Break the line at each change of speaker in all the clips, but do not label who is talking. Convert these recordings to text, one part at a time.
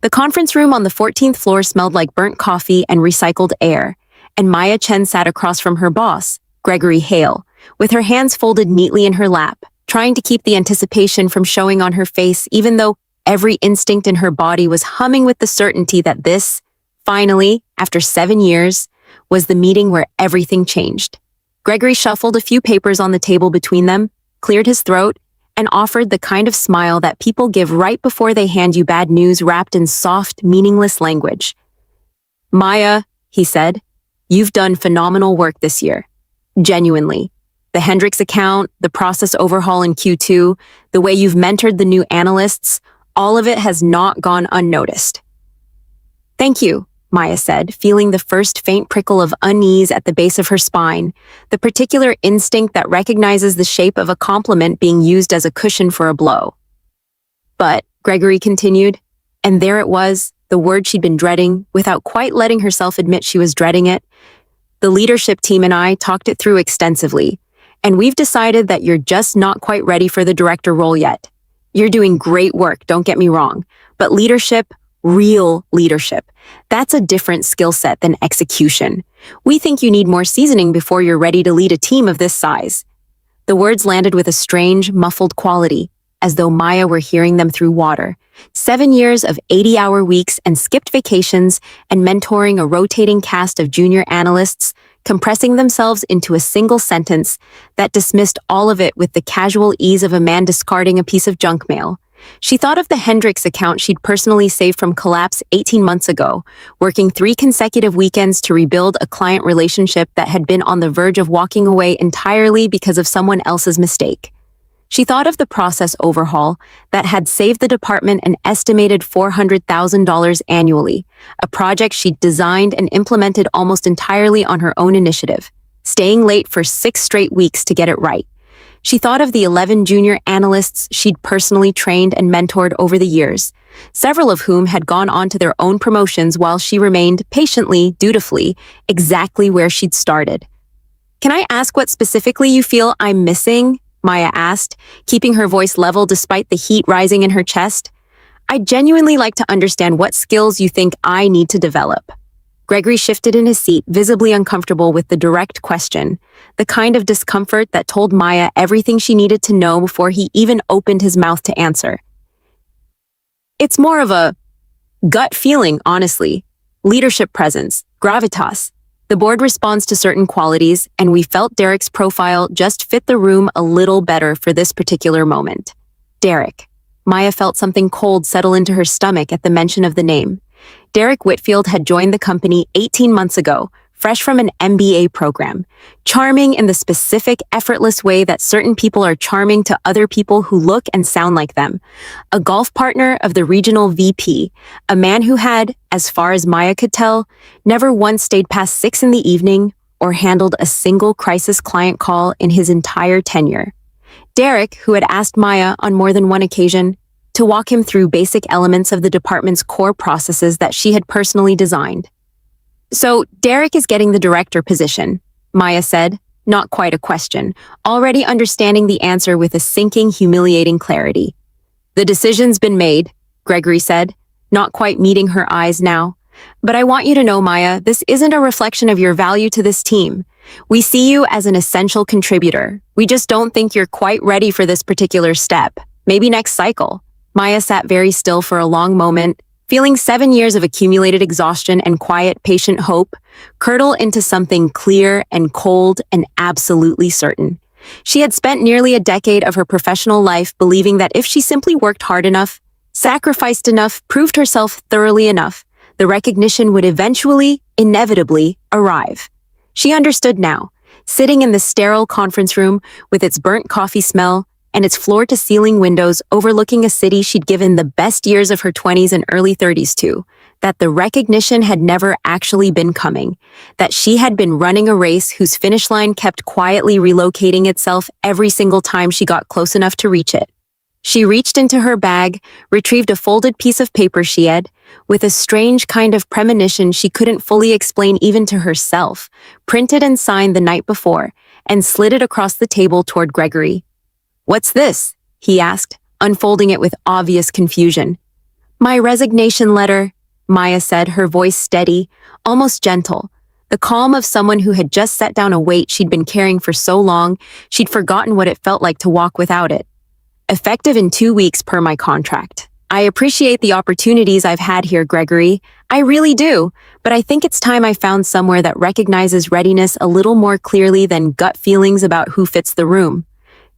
The conference room on the 14th floor smelled like burnt coffee and recycled air, and Maya Chen sat across from her boss, Gregory Hale, with her hands folded neatly in her lap, trying to keep the anticipation from showing on her face even though every instinct in her body was humming with the certainty that this, finally, after 7 years, was the meeting where everything changed. Gregory shuffled a few papers on the table between them, cleared his throat, and offered the kind of smile that people give right before they hand you bad news wrapped in soft, meaningless language. "Maya," he said, "you've done phenomenal work this year. Genuinely. The Hendricks account, the process overhaul in Q2, the way you've mentored the new analysts, all of it has not gone unnoticed." "Thank you," Maya said, feeling the first faint prickle of unease at the base of her spine, the particular instinct that recognizes the shape of a compliment being used as a cushion for a blow. "But," Gregory continued, and there it was, the word she'd been dreading, without quite letting herself admit she was dreading it. "The leadership team and I talked it through extensively, and we've decided that you're just not quite ready for the director role yet. You're doing great work, don't get me wrong, but leadership, real leadership, that's a different skill set than execution. We think you need more seasoning before you're ready to lead a team of this size." The words landed with a strange, muffled quality, as though Maya were hearing them through water. 7 years of 80-hour weeks and skipped vacations and mentoring a rotating cast of junior analysts, compressing themselves into a single sentence that dismissed all of it with the casual ease of a man discarding a piece of junk mail. She thought of the Hendricks account she'd personally saved from collapse 18 months ago, working 3 consecutive weekends to rebuild a client relationship that had been on the verge of walking away entirely because of someone else's mistake. She thought of the process overhaul that had saved the department an estimated $400,000 annually, a project she'd designed and implemented almost entirely on her own initiative, staying late for 6 straight weeks to get it right. She thought of the 11 junior analysts she'd personally trained and mentored over the years, several of whom had gone on to their own promotions while she remained patiently, dutifully, exactly where she'd started. "Can I ask what specifically you feel I'm missing?" Maya asked, keeping her voice level despite the heat rising in her chest. "I'd genuinely like to understand what skills you think I need to develop." Gregory shifted in his seat, visibly uncomfortable with the direct question, the kind of discomfort that told Maya everything she needed to know before he even opened his mouth to answer. "It's more of a gut feeling, honestly. Leadership presence, gravitas. The board responds to certain qualities, and we felt Derek's profile just fit the room a little better for this particular moment." Derek. Maya felt something cold settle into her stomach at the mention of the name. Derek Whitfield had joined the company 18 months ago, fresh from an MBA program, charming in the specific, effortless way that certain people are charming to other people who look and sound like them. A golf partner of the regional VP, a man who had, as far as Maya could tell, never once stayed past 6 in the evening or handled a single crisis client call in his entire tenure. Derek, who had asked Maya on more than one occasion to walk him through basic elements of the department's core processes that she had personally designed. "So, Derek is getting the director position," Maya said, not quite a question, already understanding the answer with a sinking, humiliating clarity. "The decision's been made," Gregory said, not quite meeting her eyes now. "But I want you to know, Maya, this isn't a reflection of your value to this team. We see you as an essential contributor. We just don't think you're quite ready for this particular step. Maybe next cycle." Maya sat very still for a long moment, feeling 7 years of accumulated exhaustion and quiet, patient hope curdle into something clear and cold and absolutely certain. She had spent nearly a decade of her professional life believing that if she simply worked hard enough, sacrificed enough, proved herself thoroughly enough, the recognition would eventually, inevitably, arrive. She understood now, sitting in the sterile conference room with its burnt coffee smell, and its floor-to-ceiling windows overlooking a city she'd given the best years of her 20s and early 30s to, that the recognition had never actually been coming, that she had been running a race whose finish line kept quietly relocating itself every single time she got close enough to reach it. She reached into her bag, retrieved a folded piece of paper she had, with a strange kind of premonition she couldn't fully explain even to herself, printed and signed the night before, and slid it across the table toward Gregory. "What's this?" he asked, unfolding it with obvious confusion. My resignation letter, Maya said, her voice steady, almost gentle. The calm of someone who had just set down a weight she'd been carrying for so long, she'd forgotten what it felt like to walk without it. Effective in 2 weeks per my contract. I appreciate the opportunities I've had here, Gregory. I really do, but I think it's time I found somewhere that recognizes readiness a little more clearly than gut feelings about who fits the room.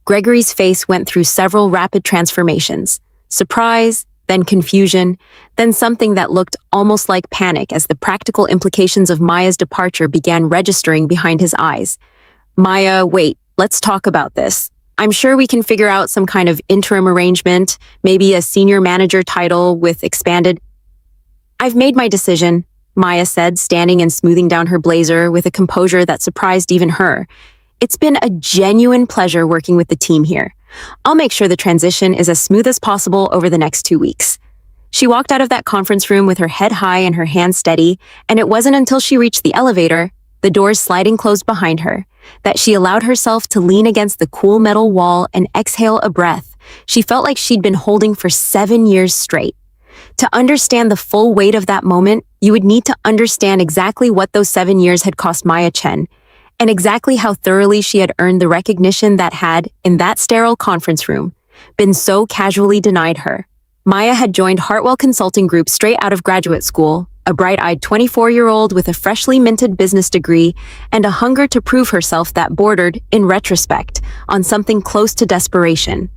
Gregory's face went through several rapid transformations. Surprise, then confusion, then something that looked almost like panic as the practical implications of Maya's departure began registering behind his eyes. Maya, wait, let's talk about this. I'm sure we can figure out some kind of interim arrangement, maybe a senior manager title with expanded. I've made my decision, Maya said, standing and smoothing down her blazer with a composure that surprised even her. It's been a genuine pleasure working with the team here. I'll make sure the transition is as smooth as possible over the next 2 weeks. She walked out of that conference room with her head high and her hands steady, and it wasn't until she reached the elevator, the doors sliding closed behind her, that she allowed herself to lean against the cool metal wall and exhale a breath she felt like she'd been holding for 7 years straight. To understand the full weight of that moment, you would need to understand exactly what those 7 years had cost Maya Chen, and exactly how thoroughly she had earned the recognition that had, in that sterile conference room, been so casually denied her. Maya had joined Hartwell Consulting Group straight out of graduate school, a bright-eyed 24-year-old with a freshly minted business degree and a hunger to prove herself that bordered, in retrospect, on something close to desperation.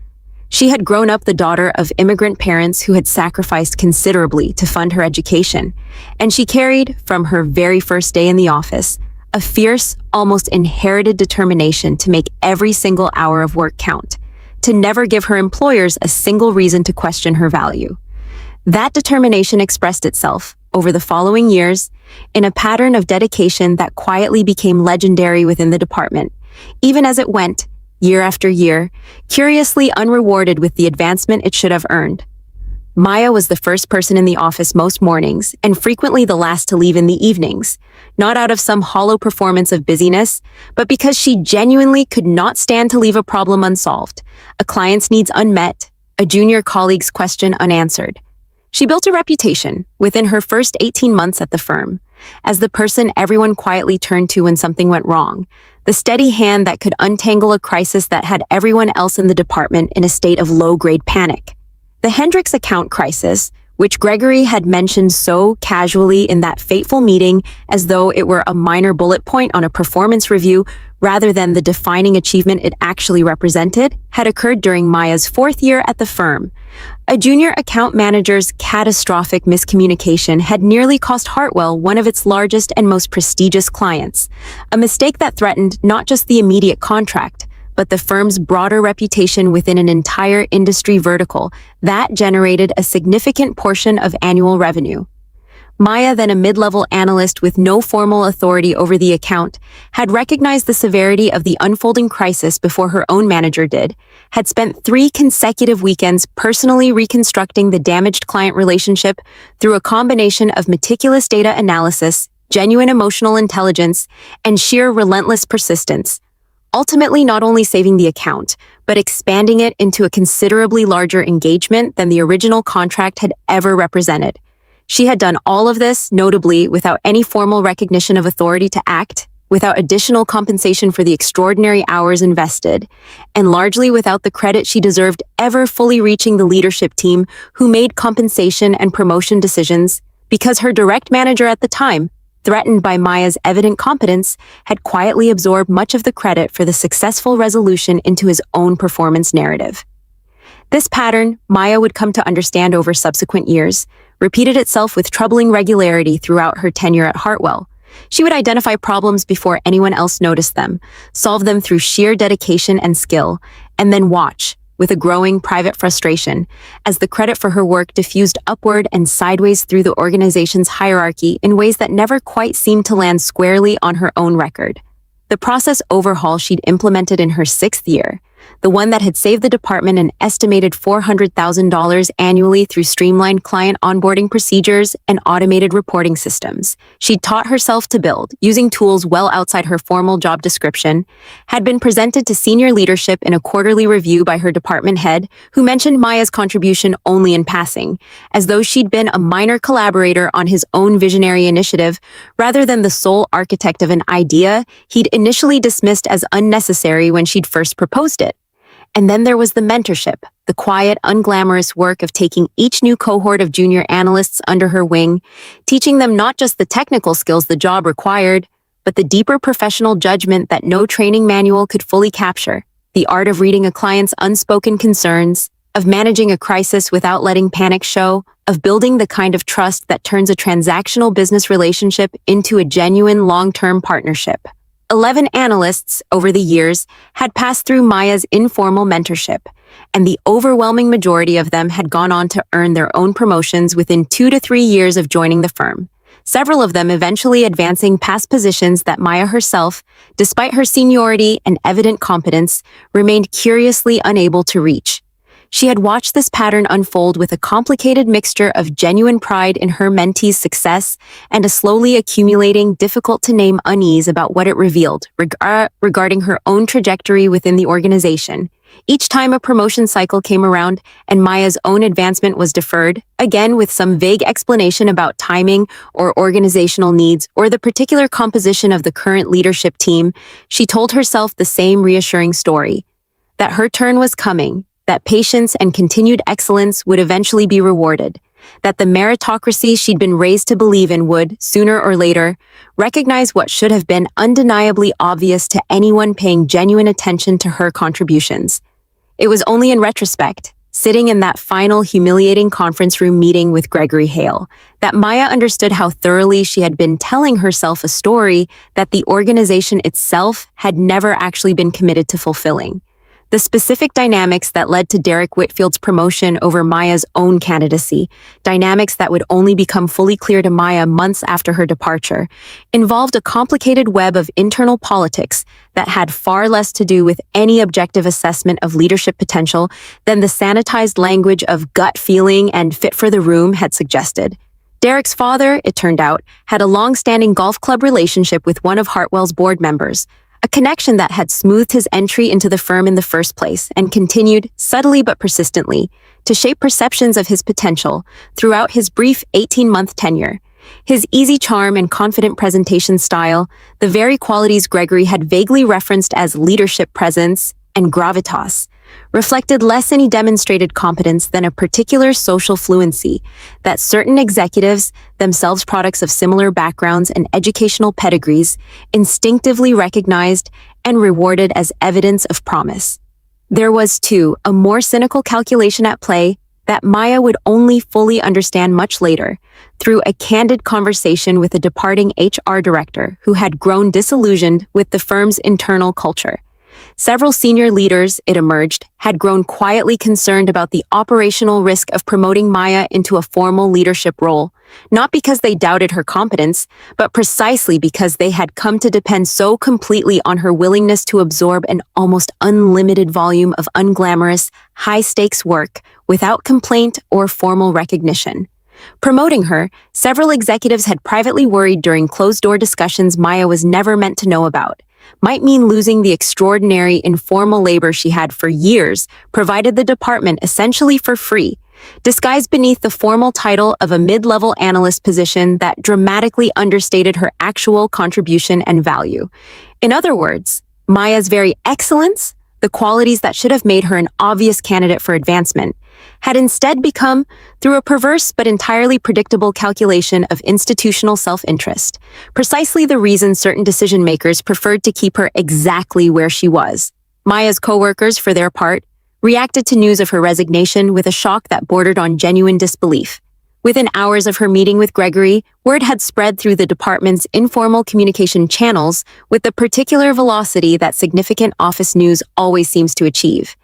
She had grown up the daughter of immigrant parents who had sacrificed considerably to fund her education, and she carried, from her very first day in the office, a fierce, almost inherited determination to make every single hour of work count, to never give her employers a single reason to question her value. That determination expressed itself, over the following years, in a pattern of dedication that quietly became legendary within the department, even as it went, year after year, curiously unrewarded with the advancement it should have earned. Maya was the first person in the office most mornings and frequently the last to leave in the evenings, not out of some hollow performance of busyness, but because she genuinely could not stand to leave a problem unsolved, a client's needs unmet, a junior colleague's question unanswered. She built a reputation within her first 18 months at the firm as the person everyone quietly turned to when something went wrong, the steady hand that could untangle a crisis that had everyone else in the department in a state of low-grade panic. The Hendricks account crisis, which Gregory had mentioned so casually in that fateful meeting as though it were a minor bullet point on a performance review rather than the defining achievement it actually represented, had occurred during Maya's 4th year at the firm. A junior account manager's catastrophic miscommunication had nearly cost Hartwell one of its largest and most prestigious clients, a mistake that threatened not just the immediate contract, but the firm's broader reputation within an entire industry vertical that generated a significant portion of annual revenue. Maya, then a mid-level analyst with no formal authority over the account, had recognized the severity of the unfolding crisis before her own manager did, had spent 3 consecutive weekends personally reconstructing the damaged client relationship through a combination of meticulous data analysis, genuine emotional intelligence, and sheer relentless persistence, ultimately not only saving the account, but expanding it into a considerably larger engagement than the original contract had ever represented. She had done all of this, notably, without any formal recognition of authority to act, without additional compensation for the extraordinary hours invested, and largely without the credit she deserved ever fully reaching the leadership team who made compensation and promotion decisions, because her direct manager at the time, threatened by Maya's evident competence, had quietly absorbed much of the credit for the successful resolution into his own performance narrative. This pattern, Maya would come to understand over subsequent years, repeated itself with troubling regularity throughout her tenure at Hartwell. She would identify problems before anyone else noticed them, solve them through sheer dedication and skill, and then watch, with a growing private frustration, as the credit for her work diffused upward and sideways through the organization's hierarchy in ways that never quite seemed to land squarely on her own record. The process overhaul she'd implemented in her 6th year, the one that had saved the department an estimated $400,000 annually through streamlined client onboarding procedures and automated reporting systems. She'd taught herself to build, using tools well outside her formal job description, had been presented to senior leadership in a quarterly review by her department head, who mentioned Maya's contribution only in passing, as though she'd been a minor collaborator on his own visionary initiative, rather than the sole architect of an idea he'd initially dismissed as unnecessary when she'd first proposed it. And then there was the mentorship, the quiet, unglamorous work of taking each new cohort of junior analysts under her wing, teaching them not just the technical skills the job required, but the deeper professional judgment that no training manual could fully capture, the art of reading a client's unspoken concerns, of managing a crisis without letting panic show, of building the kind of trust that turns a transactional business relationship into a genuine long-term partnership. 11 analysts, over the years, had passed through Maya's informal mentorship, and the overwhelming majority of them had gone on to earn their own promotions within 2 to 3 years of joining the firm, several of them eventually advancing past positions that Maya herself, despite her seniority and evident competence, remained curiously unable to reach. She had watched this pattern unfold with a complicated mixture of genuine pride in her mentee's success and a slowly accumulating, difficult-to-name unease about what it revealed regarding her own trajectory within the organization. Each time a promotion cycle came around and Maya's own advancement was deferred, again with some vague explanation about timing or organizational needs or the particular composition of the current leadership team, she told herself the same reassuring story, that her turn was coming, that patience and continued excellence would eventually be rewarded, that the meritocracy she'd been raised to believe in would, sooner or later, recognize what should have been undeniably obvious to anyone paying genuine attention to her contributions. It was only in retrospect, sitting in that final humiliating conference room meeting with Gregory Hale, that Maya understood how thoroughly she had been telling herself a story that the organization itself had never actually been committed to fulfilling. The specific dynamics that led to Derek Whitfield's promotion over Maya's own candidacy, dynamics that would only become fully clear to Maya months after her departure, involved a complicated web of internal politics that had far less to do with any objective assessment of leadership potential than the sanitized language of gut feeling and fit for the room had suggested. Derek's father, it turned out, had a long-standing golf club relationship with one of Hartwell's board members, a connection that had smoothed his entry into the firm in the first place and continued, subtly but persistently, to shape perceptions of his potential throughout his brief 18-month tenure. His easy charm and confident presentation style, the very qualities Gregory had vaguely referenced as leadership presence and gravitas, reflected less any demonstrated competence than a particular social fluency that certain executives, themselves products of similar backgrounds and educational pedigrees, instinctively recognized and rewarded as evidence of promise. There was, too, a more cynical calculation at play that Maya would only fully understand much later, through a candid conversation with a departing HR director who had grown disillusioned with the firm's internal culture. Several senior leaders, it emerged, had grown quietly concerned about the operational risk of promoting Maya into a formal leadership role, not because they doubted her competence, but precisely because they had come to depend so completely on her willingness to absorb an almost unlimited volume of unglamorous, high-stakes work without complaint or formal recognition. Promoting her, several executives had privately worried during closed-door discussions Maya was never meant to know about, might mean losing the extraordinary informal labor she had for years provided the department essentially for free, disguised beneath the formal title of a mid-level analyst position that dramatically understated her actual contribution and value. In other words, Maya's very excellence, the qualities that should have made her an obvious candidate for advancement, had instead become, through a perverse but entirely predictable calculation of institutional self-interest, precisely the reason certain decision-makers preferred to keep her exactly where she was. Maya's co-workers, for their part, reacted to news of her resignation with a shock that bordered on genuine disbelief. Within hours of her meeting with Gregory, word had spread through the department's informal communication channels with the particular velocity that significant office news always seems to achieve.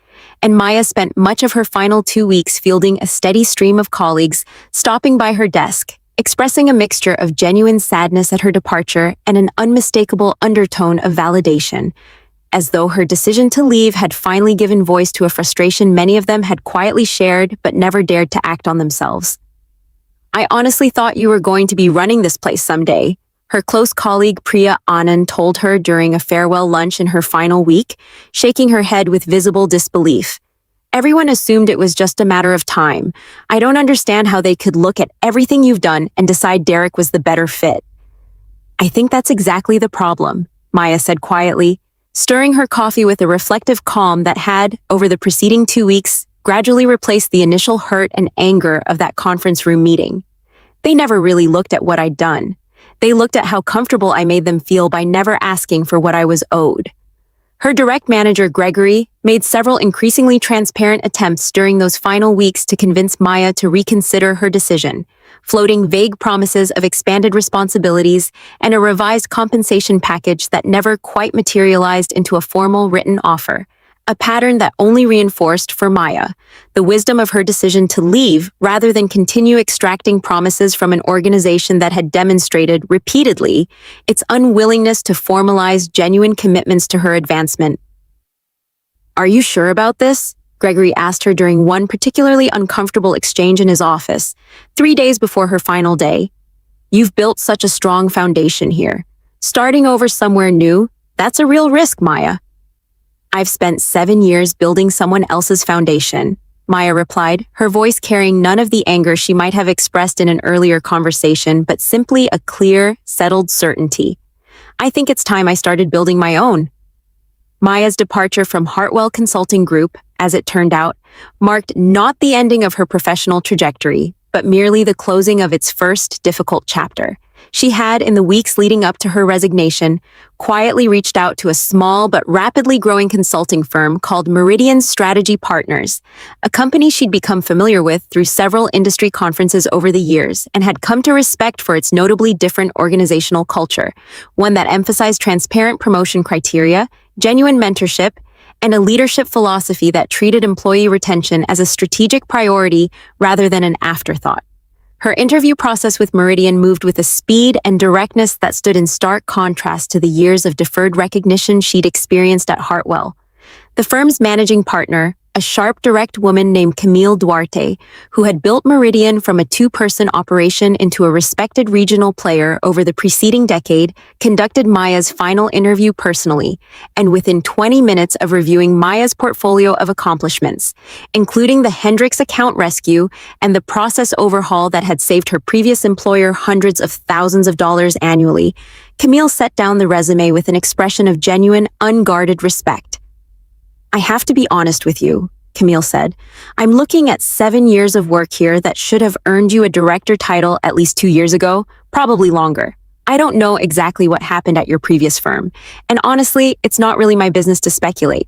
And Maya spent much of her final 2 weeks fielding a steady stream of colleagues stopping by her desk, expressing a mixture of genuine sadness at her departure and an unmistakable undertone of validation. as though her decision to leave had finally given voice to a frustration many of them had quietly shared but never dared to act on themselves. "I honestly thought you were going to be running this place someday," her close colleague Priya Anand told her during a farewell lunch in her final week, shaking her head with visible disbelief. "Everyone assumed it was just a matter of time. I don't understand how they could look at everything you've done and decide Derek was the better fit." "I think that's exactly the problem," Maya said quietly, stirring her coffee with a reflective calm that had, over the preceding 2 weeks, gradually replaced the initial hurt and anger of that conference room meeting. "They never really looked at what I'd done. They looked at how comfortable I made them feel by never asking for what I was owed." Her direct manager, Gregory, made several increasingly transparent attempts during those final weeks to convince Maya to reconsider her decision, floating vague promises of expanded responsibilities and a revised compensation package that never quite materialized into a formal written offer, a pattern that only reinforced for Maya the wisdom of her decision to leave rather than continue extracting promises from an organization that had demonstrated repeatedly its unwillingness to formalize genuine commitments to her advancement. "Are you sure about this?" Gregory asked her during one particularly uncomfortable exchange in his office, 3 days before her final day. "You've built such a strong foundation here. Starting over somewhere new, that's a real risk, Maya." "I've spent 7 years building someone else's foundation," Maya replied, her voice carrying none of the anger she might have expressed in an earlier conversation, but simply a clear, settled certainty. "I think it's time I started building my own." Maya's departure from Hartwell Consulting Group, as it turned out, marked not the ending of her professional trajectory, but merely the closing of its first difficult chapter. She had, in the weeks leading up to her resignation, quietly reached out to a small but rapidly growing consulting firm called Meridian Strategy Partners, a company she'd become familiar with through several industry conferences over the years and had come to respect for its notably different organizational culture, one that emphasized transparent promotion criteria, genuine mentorship, and a leadership philosophy that treated employee retention as a strategic priority rather than an afterthought. Her interview process with Meridian moved with a speed and directness that stood in stark contrast to the years of deferred recognition she'd experienced at Hartwell. The firm's managing partner, a sharp, direct woman named Camille Duarte, who had built Meridian from a 2-person operation into a respected regional player over the preceding decade, conducted Maya's final interview personally, and within 20 minutes of reviewing Maya's portfolio of accomplishments, including the Hendricks account rescue and the process overhaul that had saved her previous employer hundreds of thousands of dollars annually, Camille set down the resume with an expression of genuine, unguarded respect. "I have to be honest with you," Camille said. "I'm looking at 7 years of work here that should have earned you a director title at least 2 years ago, probably longer. I don't know exactly what happened at your previous firm, and honestly, it's not really my business to speculate.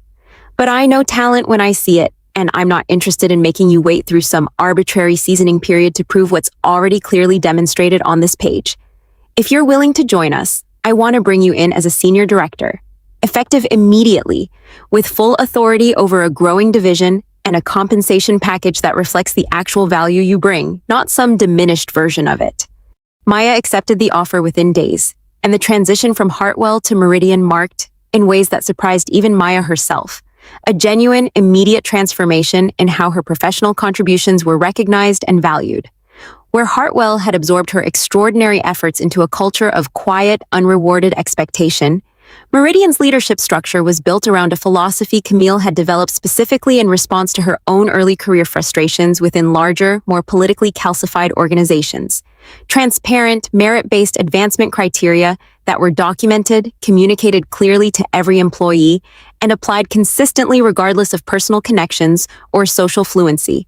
But I know talent when I see it, and I'm not interested in making you wait through some arbitrary seasoning period to prove what's already clearly demonstrated on this page. If you're willing to join us, I want to bring you in as a senior director, effective immediately, with full authority over a growing division and a compensation package that reflects the actual value you bring, not some diminished version of it." Maya accepted the offer within days, and the transition from Hartwell to Meridian marked, in ways that surprised even Maya herself, a genuine, immediate transformation in how her professional contributions were recognized and valued. Where Hartwell had absorbed her extraordinary efforts into a culture of quiet, unrewarded expectation, Meridian's leadership structure was built around a philosophy Camille had developed specifically in response to her own early career frustrations within larger, more politically calcified organizations. Transparent, merit-based advancement criteria that were documented, communicated clearly to every employee, and applied consistently regardless of personal connections or social fluency.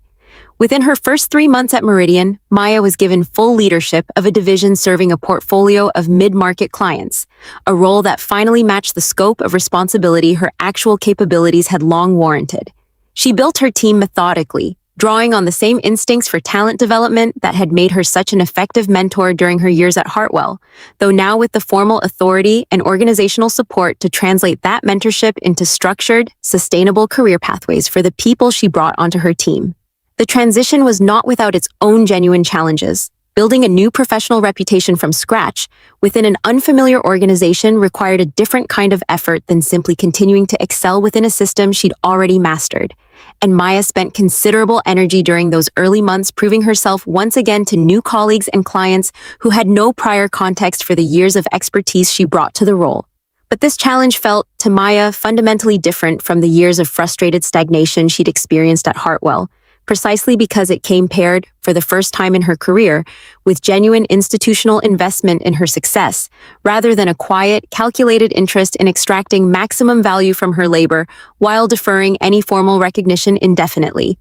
Within her first 3 months at Meridian, Maya was given full leadership of a division serving a portfolio of mid-market clients, a role that finally matched the scope of responsibility her actual capabilities had long warranted. She built her team methodically, drawing on the same instincts for talent development that had made her such an effective mentor during her years at Hartwell, though now with the formal authority and organizational support to translate that mentorship into structured, sustainable career pathways for the people she brought onto her team. The transition was not without its own genuine challenges, Building a new professional reputation from scratch within an unfamiliar organization required a different kind of effort than simply continuing to excel within a system she'd already mastered. And Maya spent considerable energy during those early months proving herself once again to new colleagues and clients who had no prior context for the years of expertise she brought to the role. But this challenge felt, to Maya, fundamentally different from the years of frustrated stagnation she'd experienced at Hartwell, precisely because it came paired, for the first time in her career, with genuine institutional investment in her success, rather than a quiet, calculated interest in extracting maximum value from her labor while deferring any formal recognition indefinitely.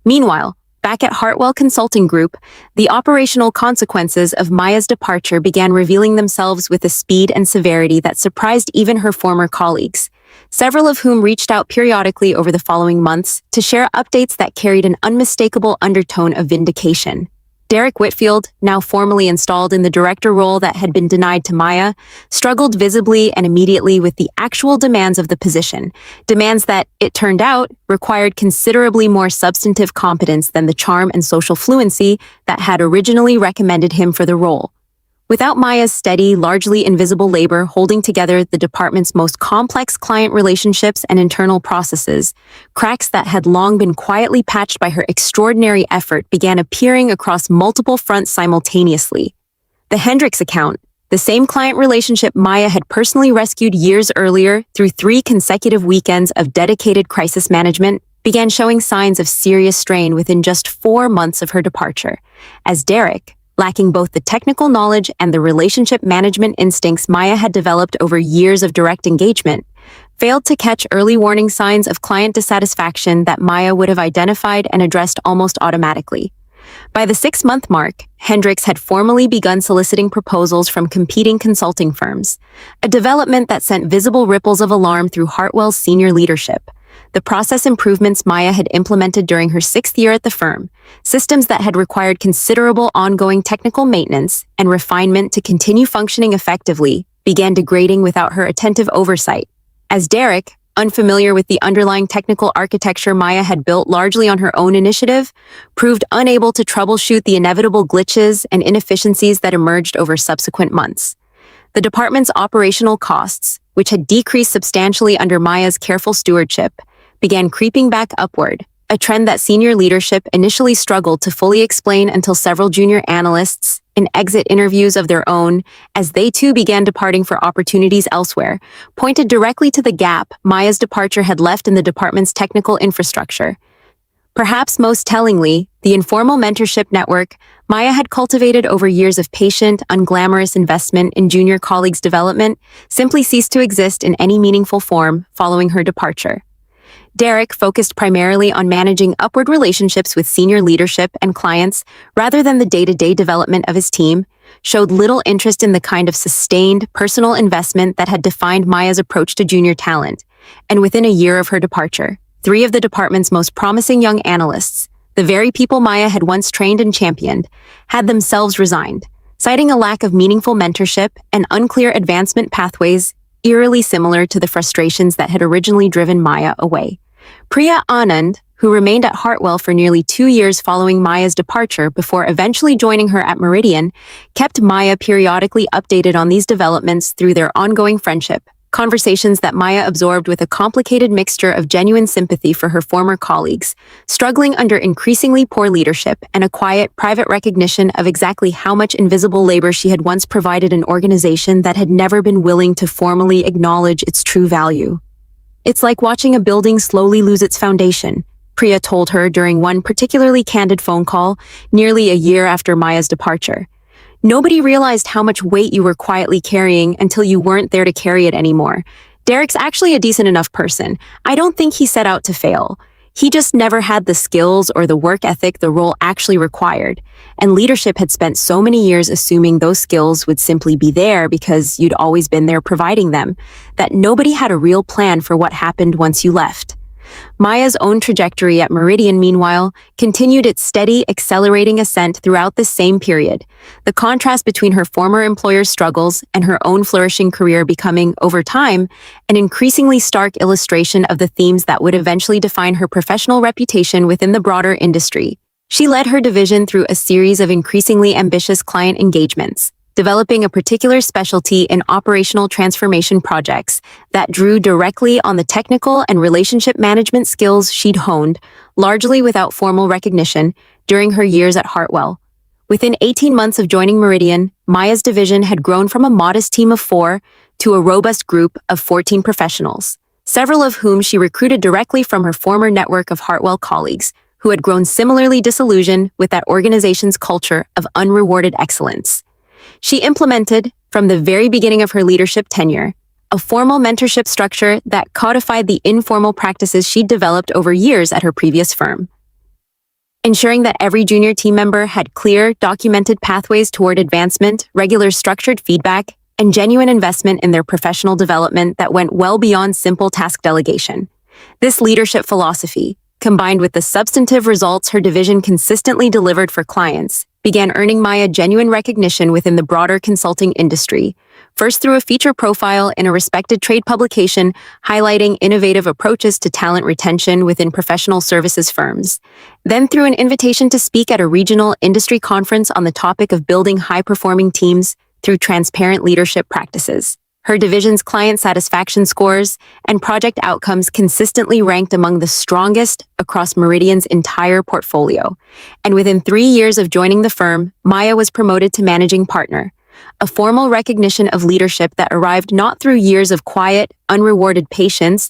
Meanwhile, back at Hartwell Consulting Group, the operational consequences of Maya's departure began revealing themselves with a speed and severity that surprised even her former colleagues, several of whom reached out periodically over the following months to share updates that carried an unmistakable undertone of vindication. Derek Whitfield, now formally installed in the director role that had been denied to Maya, struggled visibly and immediately with the actual demands of the position, demands that, it turned out, required considerably more substantive competence than the charm and social fluency that had originally recommended him for the role. Without Maya's steady, largely invisible labor holding together the department's most complex client relationships and internal processes, cracks that had long been quietly patched by her extraordinary effort began appearing across multiple fronts simultaneously. The Hendricks account, the same client relationship Maya had personally rescued years earlier through 3 consecutive weekends of dedicated crisis management, began showing signs of serious strain within just 4 months of her departure, as Derek, lacking both the technical knowledge and the relationship management instincts Maya had developed over years of direct engagement, failed to catch early warning signs of client dissatisfaction that Maya would have identified and addressed almost automatically. By the 6-month mark, Hendricks had formally begun soliciting proposals from competing consulting firms, a development that sent visible ripples of alarm through Hartwell's senior leadership. The process improvements Maya had implemented during her 6th year at the firm, systems that had required considerable ongoing technical maintenance and refinement to continue functioning effectively, began degrading without her attentive oversight. As Derek, unfamiliar with the underlying technical architecture Maya had built largely on her own initiative, proved unable to troubleshoot the inevitable glitches and inefficiencies that emerged over subsequent months. The department's operational costs, which had decreased substantially under Maya's careful stewardship, began creeping back upward, a trend that senior leadership initially struggled to fully explain until several junior analysts, in exit interviews of their own, as they too began departing for opportunities elsewhere, pointed directly to the gap Maya's departure had left in the department's technical infrastructure. Perhaps most tellingly, the informal mentorship network Maya had cultivated over years of patient, unglamorous investment in junior colleagues' development simply ceased to exist in any meaningful form following her departure. Derek focused primarily on managing upward relationships with senior leadership and clients rather than the day-to-day development of his team, showed little interest in the kind of sustained, personal investment that had defined Maya's approach to junior talent, and within a year of her departure, 3 of the department's most promising young analysts, the very people Maya had once trained and championed, had themselves resigned, citing a lack of meaningful mentorship and unclear advancement pathways eerily similar to the frustrations that had originally driven Maya away. Priya Anand, who remained at Hartwell for nearly 2 years following Maya's departure before eventually joining her at Meridian, kept Maya periodically updated on these developments through their ongoing friendship, conversations that Maya absorbed with a complicated mixture of genuine sympathy for her former colleagues, struggling under increasingly poor leadership and a quiet, private recognition of exactly how much invisible labor she had once provided an organization that had never been willing to formally acknowledge its true value. "It's like watching a building slowly lose its foundation," Priya told her during one particularly candid phone call nearly a year after Maya's departure. "Nobody realized how much weight you were quietly carrying until you weren't there to carry it anymore. Derek's actually a decent enough person. I don't think he set out to fail. He just never had the skills or the work ethic the role actually required, and leadership had spent so many years assuming those skills would simply be there because you'd always been there providing them, that nobody had a real plan for what happened once you left." Maya's own trajectory at Meridian, meanwhile, continued its steady, accelerating ascent throughout this same period, the contrast between her former employer's struggles and her own flourishing career becoming, over time, an increasingly stark illustration of the themes that would eventually define her professional reputation within the broader industry. She led her division through a series of increasingly ambitious client engagements, developing a particular specialty in operational transformation projects that drew directly on the technical and relationship management skills she'd honed, largely without formal recognition, during her years at Hartwell. Within 18 months of joining Meridian, Maya's division had grown from a modest team of 4 to a robust group of 14 professionals, several of whom she recruited directly from her former network of Hartwell colleagues, who had grown similarly disillusioned with that organization's culture of unrewarded excellence. She implemented, from the very beginning of her leadership tenure, a formal mentorship structure that codified the informal practices she'd developed over years at her previous firm. Ensuring that every junior team member had clear, documented pathways toward advancement, regular structured feedback, and genuine investment in their professional development that went well beyond simple task delegation. This leadership philosophy, combined with the substantive results her division consistently delivered for clients, began earning Maya genuine recognition within the broader consulting industry, first through a feature profile in a respected trade publication highlighting innovative approaches to talent retention within professional services firms, then through an invitation to speak at a regional industry conference on the topic of building high-performing teams through transparent leadership practices. Her division's client satisfaction scores and project outcomes consistently ranked among the strongest across Meridian's entire portfolio. And within 3 years of joining the firm, Maya was promoted to managing partner, a formal recognition of leadership that arrived not through years of quiet, unrewarded patience,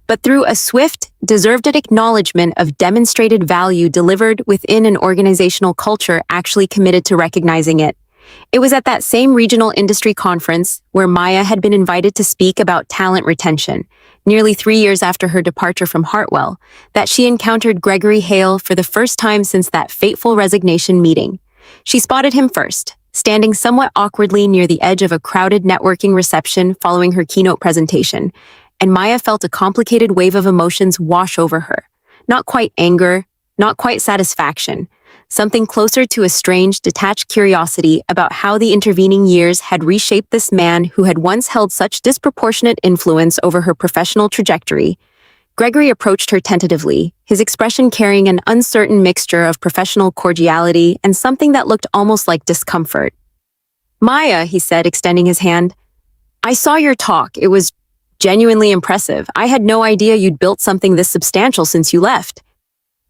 but through a swift, deserved acknowledgement of demonstrated value delivered within an organizational culture actually committed to recognizing it. It was at that same regional industry conference where Maya had been invited to speak about talent retention, nearly 3 years after her departure from Hartwell, that she encountered Gregory Hale for the first time since that fateful resignation meeting. She spotted him first, standing somewhat awkwardly near the edge of a crowded networking reception following her keynote presentation, and Maya felt a complicated wave of emotions wash over her. Not quite anger, not quite satisfaction, something closer to a strange, detached curiosity about how the intervening years had reshaped this man who had once held such disproportionate influence over her professional trajectory. Gregory approached her tentatively, his expression carrying an uncertain mixture of professional cordiality and something that looked almost like discomfort. "Maya," he said, extending his hand, "I saw your talk. It was genuinely impressive. I had no idea you'd built something this substantial since you left."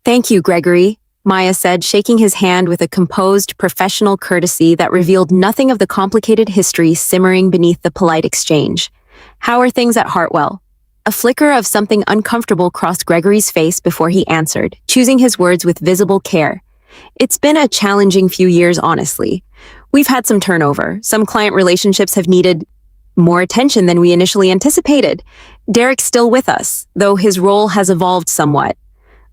"Thank you, Gregory," Maya said, shaking his hand with a composed, professional courtesy that revealed nothing of the complicated history simmering beneath the polite exchange. "How are things at Hartwell?" A flicker of something uncomfortable crossed Gregory's face before he answered, choosing his words with visible care. "It's been a challenging few years, honestly. We've had some turnover. Some client relationships have needed more attention than we initially anticipated. Derek's still with us, though his role has evolved somewhat."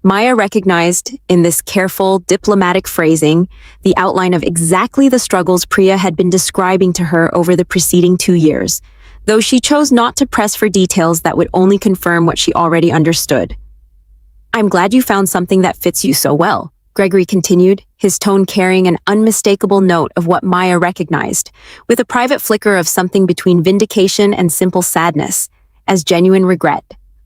Maya recognized, in this careful, diplomatic phrasing, the outline of exactly the struggles Priya had been describing to her over the preceding 2 years, though she chose not to press for details that would only confirm what she already understood. "I'm glad you found something that fits you so well," Gregory continued, his tone carrying an unmistakable note of what Maya recognized, with a private flicker of something between vindication and simple sadness, as genuine regret.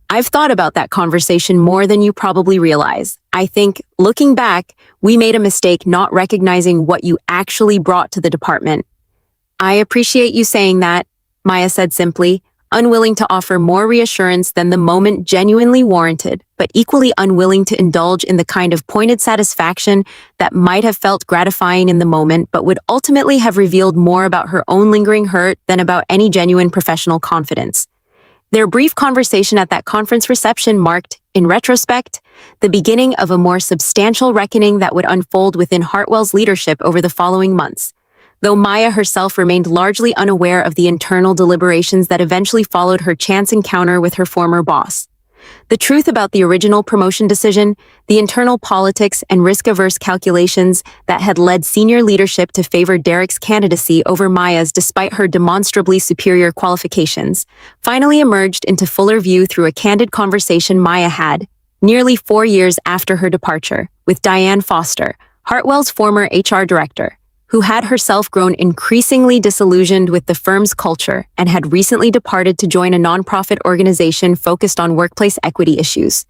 "I've thought about that conversation more than you probably realize. I think, looking back, we made a mistake not recognizing what you actually brought to the department." "I appreciate you saying that," Maya said simply, unwilling to offer more reassurance than the moment genuinely warranted, but equally unwilling to indulge in the kind of pointed satisfaction that might have felt gratifying in the moment but would ultimately have revealed more about her own lingering hurt than about any genuine professional confidence. Their brief conversation at that conference reception marked, in retrospect, the beginning of a more substantial reckoning that would unfold within Hartwell's leadership over the following months, though Maya herself remained largely unaware of the internal deliberations that eventually followed her chance encounter with her former boss. The truth about the original promotion decision, the internal politics and risk-averse calculations that had led senior leadership to favor Derek's candidacy over Maya's despite her demonstrably superior qualifications, finally emerged into fuller view through a candid conversation Maya had, nearly 4 years after her departure, with Diane Foster, Hartwell's former HR director, who had herself grown increasingly disillusioned with the firm's culture and had recently departed to join a nonprofit organization focused on workplace equity issues.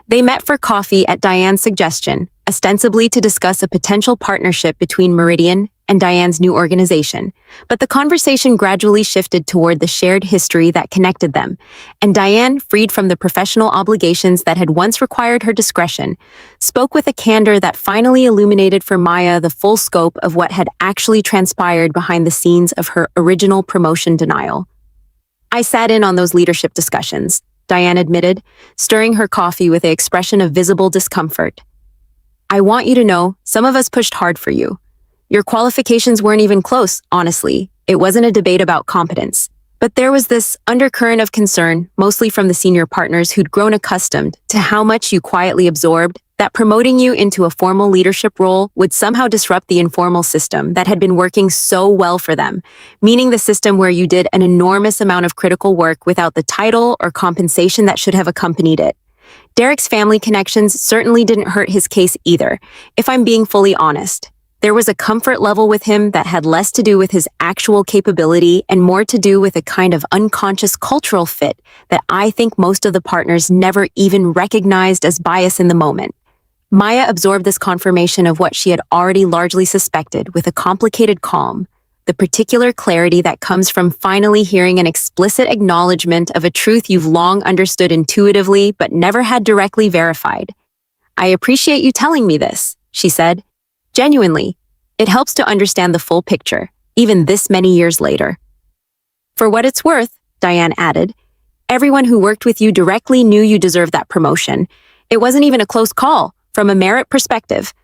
They met for coffee at Diane's suggestion, ostensibly to discuss a potential partnership between Meridian and Diane's new organization. But the conversation gradually shifted toward the shared history that connected them, and Diane, freed from the professional obligations that had once required her discretion, spoke with a candor that finally illuminated for Maya the full scope of what had actually transpired behind the scenes of her original promotion denial. "I sat in on those leadership discussions," Diane admitted, stirring her coffee with an expression of visible discomfort. "I want you to know, some of us pushed hard for you. Your qualifications weren't even close, honestly. It wasn't a debate about competence. But there was this undercurrent of concern, mostly from the senior partners who'd grown accustomed to how much you quietly absorbed, that promoting you into a formal leadership role would somehow disrupt the informal system that had been working so well for them, meaning the system where you did an enormous amount of critical work without the title or compensation that should have accompanied it. Derek's family connections certainly didn't hurt his case either, if I'm being fully honest. There was a comfort level with him that had less to do with his actual capability and more to do with a kind of unconscious cultural fit that I think most of the partners never even recognized as bias in the moment." Maya absorbed this confirmation of what she had already largely suspected with a complicated calm, the particular clarity that comes from finally hearing an explicit acknowledgement of a truth you've long understood intuitively but never had directly verified. "I appreciate you telling me this," she said. "Genuinely, it helps to understand the full picture, even this many years later." "For what it's worth," Diane added, "everyone who worked with you directly knew you deserved that promotion. It wasn't even a close call, from a merit perspective.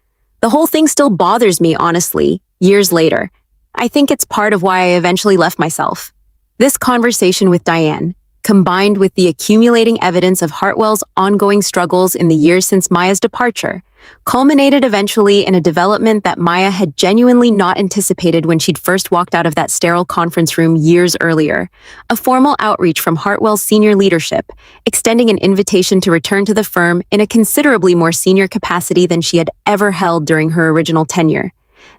The whole thing still bothers me, honestly, years later. I think it's part of why I eventually left myself." This conversation with Diane, combined with the accumulating evidence of Hartwell's ongoing struggles in the years since Maya's departure, culminated eventually in a development that Maya had genuinely not anticipated when she'd first walked out of that sterile conference room years earlier: a formal outreach from Hartwell's senior leadership, extending an invitation to return to the firm in a considerably more senior capacity than she had ever held during her original tenure.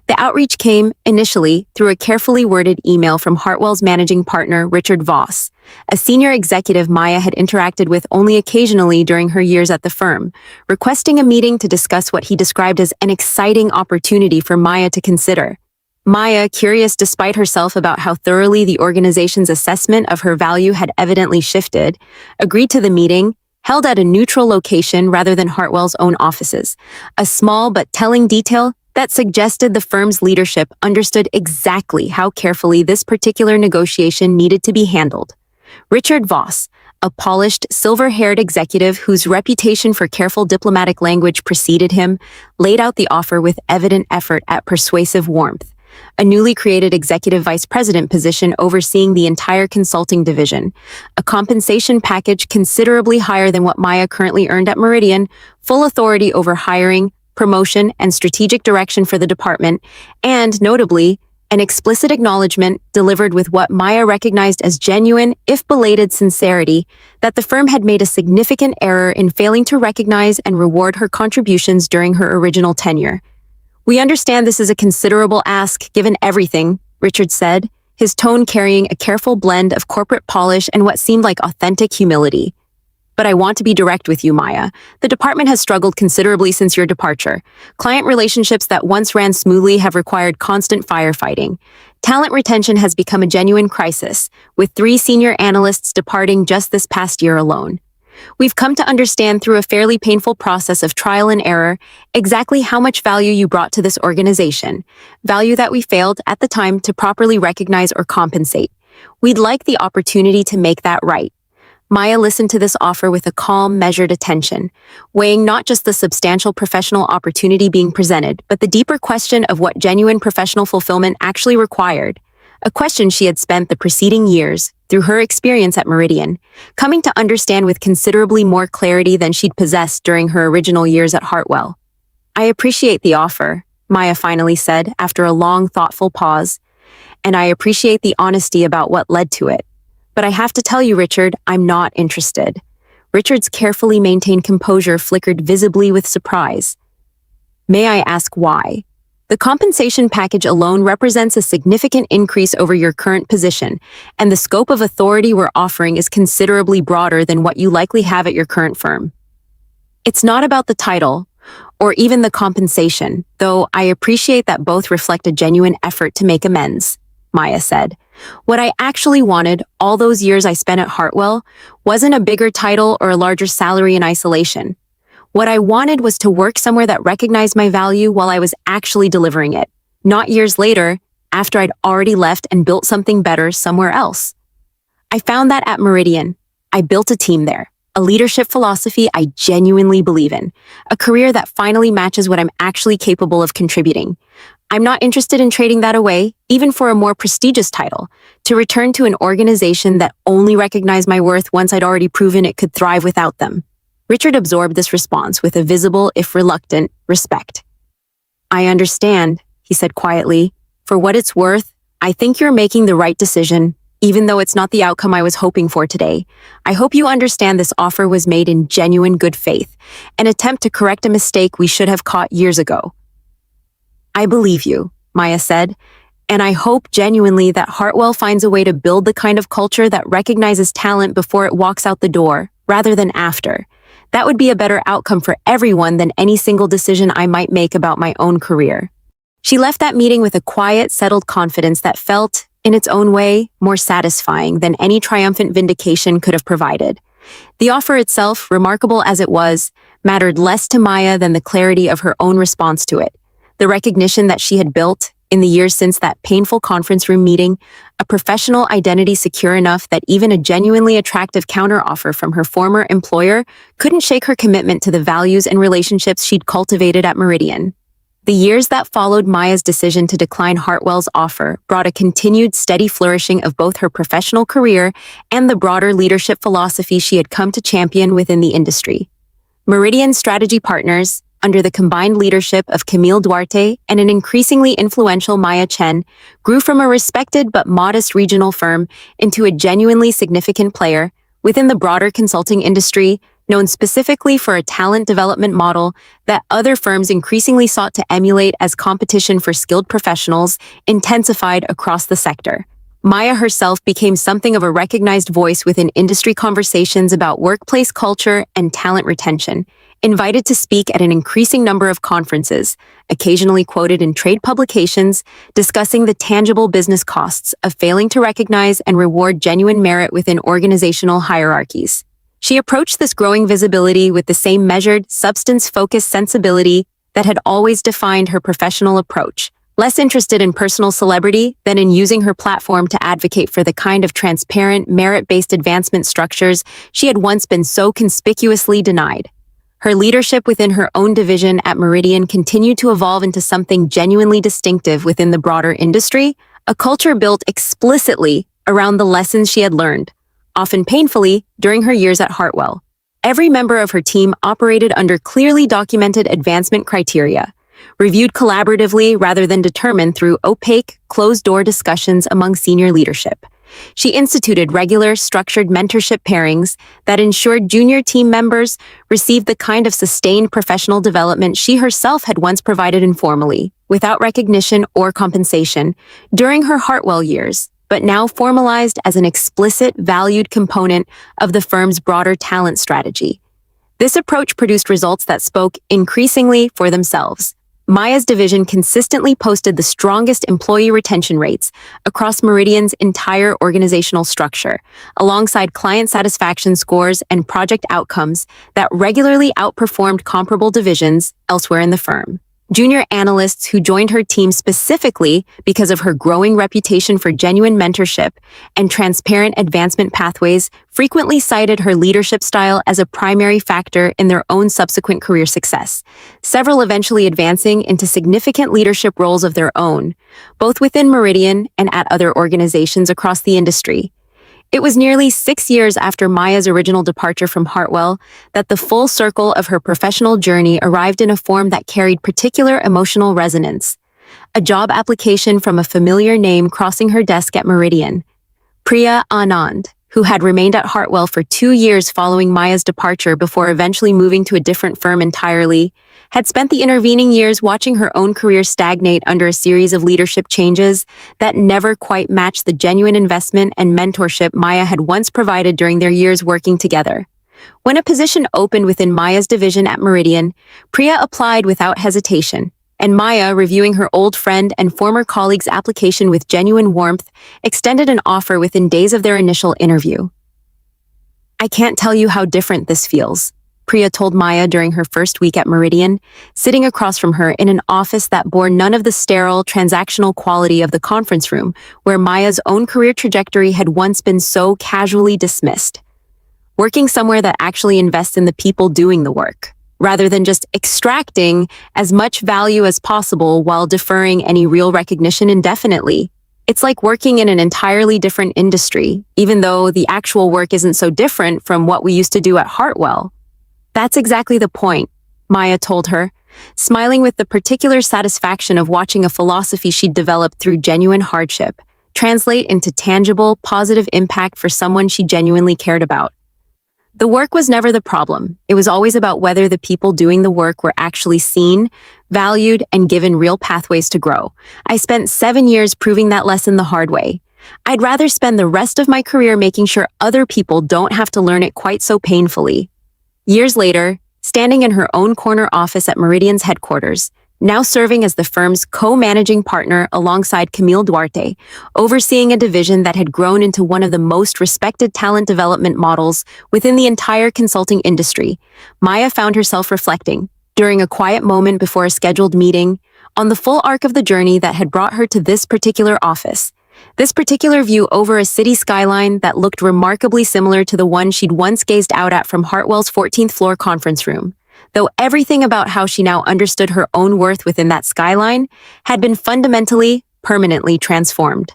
The outreach came, initially, through a carefully worded email from Hartwell's managing partner, Richard Voss, a senior executive Maya had interacted with only occasionally during her years at the firm, requesting a meeting to discuss what he described as an exciting opportunity for Maya to consider. Maya, curious despite herself about how thoroughly the organization's assessment of her value had evidently shifted, agreed to the meeting, held at a neutral location rather than Hartwell's own offices, a small but telling detail that suggested the firm's leadership understood exactly how carefully this particular negotiation needed to be handled. Richard Voss, a polished, silver-haired executive whose reputation for careful diplomatic language preceded him, laid out the offer with evident effort at persuasive warmth. A newly created executive vice president position overseeing the entire consulting division, a compensation package considerably higher than what Maya currently earned at Meridian, full authority over hiring, promotion, and strategic direction for the department, and, notably, an explicit acknowledgement delivered with what Maya recognized as genuine, if belated, sincerity that the firm had made a significant error in failing to recognize and reward her contributions during her original tenure. "We understand this is a considerable ask, given everything," Richard said, his tone carrying a careful blend of corporate polish and what seemed like authentic humility. "But I want to be direct with you, Maya. The department has struggled considerably since your departure. Client relationships that once ran smoothly have required constant firefighting. Talent retention has become a genuine crisis, with 3 senior analysts departing just this past year alone. We've come to understand through a fairly painful process of trial and error exactly how much value you brought to this organization, value that we failed at the time to properly recognize or compensate. We'd like the opportunity to make that right." Maya listened to this offer with a calm, measured attention, weighing not just the substantial professional opportunity being presented, but the deeper question of what genuine professional fulfillment actually required. A question she had spent the preceding years, through her experience at Meridian, coming to understand with considerably more clarity than she'd possessed during her original years at Hartwell. "I appreciate the offer," Maya finally said after a long, thoughtful pause, "and I appreciate the honesty about what led to it. But I have to tell you, Richard, I'm not interested." Richard's carefully maintained composure flickered visibly with surprise. "May I ask why?" "The compensation package alone represents a significant increase over your current position, and the scope of authority we're offering is considerably broader than what you likely have at your current firm." It's not about the title or even the compensation, though I appreciate that both reflect a genuine effort to make amends, Maya said. What I actually wanted, all those years I spent at Hartwell, wasn't a bigger title or a larger salary in isolation. What I wanted was to work somewhere that recognized my value while I was actually delivering it, not years later, after I'd already left and built something better somewhere else. I found that at Meridian. I built a team there, a leadership philosophy I genuinely believe in, a career that finally matches what I'm actually capable of contributing. I'm not interested in trading that away, even for a more prestigious title, to return to an organization that only recognized my worth once I'd already proven it could thrive without them. Richard absorbed this response with a visible, if reluctant, respect. I understand, he said quietly. For what it's worth, I think you're making the right decision, even though it's not the outcome I was hoping for today. I hope you understand this offer was made in genuine good faith, an attempt to correct a mistake we should have caught years ago. I believe you, Maya said, and I hope genuinely that Hartwell finds a way to build the kind of culture that recognizes talent before it walks out the door, rather than after. That would be a better outcome for everyone than any single decision I might make about my own career. She left that meeting with a quiet, settled confidence that felt, in its own way, more satisfying than any triumphant vindication could have provided. The offer itself, remarkable as it was, mattered less to Maya than the clarity of her own response to it. The recognition that she had built, in the years since that painful conference room meeting, a professional identity secure enough that even a genuinely attractive counteroffer from her former employer couldn't shake her commitment to the values and relationships she'd cultivated at Meridian. The years that followed Maya's decision to decline Hartwell's offer brought a continued steady flourishing of both her professional career and the broader leadership philosophy she had come to champion within the industry. Meridian Strategy Partners, under the combined leadership of Camille Duarte and an increasingly influential Maya Chen, grew from a respected but modest regional firm into a genuinely significant player within the broader consulting industry, known specifically for a talent development model that other firms increasingly sought to emulate as competition for skilled professionals intensified across the sector. Maya herself became something of a recognized voice within industry conversations about workplace culture and talent retention, invited to speak at an increasing number of conferences, occasionally quoted in trade publications, discussing the tangible business costs of failing to recognize and reward genuine merit within organizational hierarchies. She approached this growing visibility with the same measured, substance-focused sensibility that had always defined her professional approach, less interested in personal celebrity than in using her platform to advocate for the kind of transparent, merit-based advancement structures she had once been so conspicuously denied. Her leadership within her own division at Meridian continued to evolve into something genuinely distinctive within the broader industry, a culture built explicitly around the lessons she had learned, often painfully, during her years at Hartwell. Every member of her team operated under clearly documented advancement criteria, reviewed collaboratively rather than determined through opaque, closed-door discussions among senior leadership. She instituted regular, structured mentorship pairings that ensured junior team members received the kind of sustained professional development she herself had once provided informally, without recognition or compensation, during her Hartwell years, but now formalized as an explicit, valued component of the firm's broader talent strategy. This approach produced results that spoke increasingly for themselves. Maya's division consistently posted the strongest employee retention rates across Meridian's entire organizational structure, alongside client satisfaction scores and project outcomes that regularly outperformed comparable divisions elsewhere in the firm. Junior analysts who joined her team specifically because of her growing reputation for genuine mentorship and transparent advancement pathways frequently cited her leadership style as a primary factor in their own subsequent career success, several eventually advancing into significant leadership roles of their own, both within Meridian and at other organizations across the industry. It was nearly 6 years after Maya's original departure from Hartwell that the full circle of her professional journey arrived in a form that carried particular emotional resonance. A job application from a familiar name crossing her desk at Meridian. Priya Anand, who had remained at Hartwell for 2 years following Maya's departure before eventually moving to a different firm entirely, had spent the intervening years watching her own career stagnate under a series of leadership changes that never quite matched the genuine investment and mentorship Maya had once provided during their years working together. When a position opened within Maya's division at Meridian, Priya applied without hesitation, and Maya, reviewing her old friend and former colleague's application with genuine warmth, extended an offer within days of their initial interview. "I can't tell you how different this feels," Priya told Maya during her first week at Meridian, sitting across from her in an office that bore none of the sterile, transactional quality of the conference room, where Maya's own career trajectory had once been so casually dismissed. Working somewhere that actually invests in the people doing the work, rather than just extracting as much value as possible while deferring any real recognition indefinitely. It's like working in an entirely different industry, even though the actual work isn't so different from what we used to do at Hartwell. "That's exactly the point," Maya told her, smiling with the particular satisfaction of watching a philosophy she'd developed through genuine hardship translate into tangible, positive impact for someone she genuinely cared about. The work was never the problem. It was always about whether the people doing the work were actually seen, valued, and given real pathways to grow. "I spent 7 years proving that lesson the hard way. I'd rather spend the rest of my career making sure other people don't have to learn it quite so painfully." Years later, standing in her own corner office at Meridian's headquarters, now serving as the firm's co-managing partner alongside Camille Duarte, overseeing a division that had grown into one of the most respected talent development models within the entire consulting industry, Maya found herself reflecting, during a quiet moment before a scheduled meeting, on the full arc of the journey that had brought her to this particular office. This particular view over a city skyline that looked remarkably similar to the one she'd once gazed out at from Hartwell's 14th floor conference room, though everything about how she now understood her own worth within that skyline had been fundamentally, permanently transformed.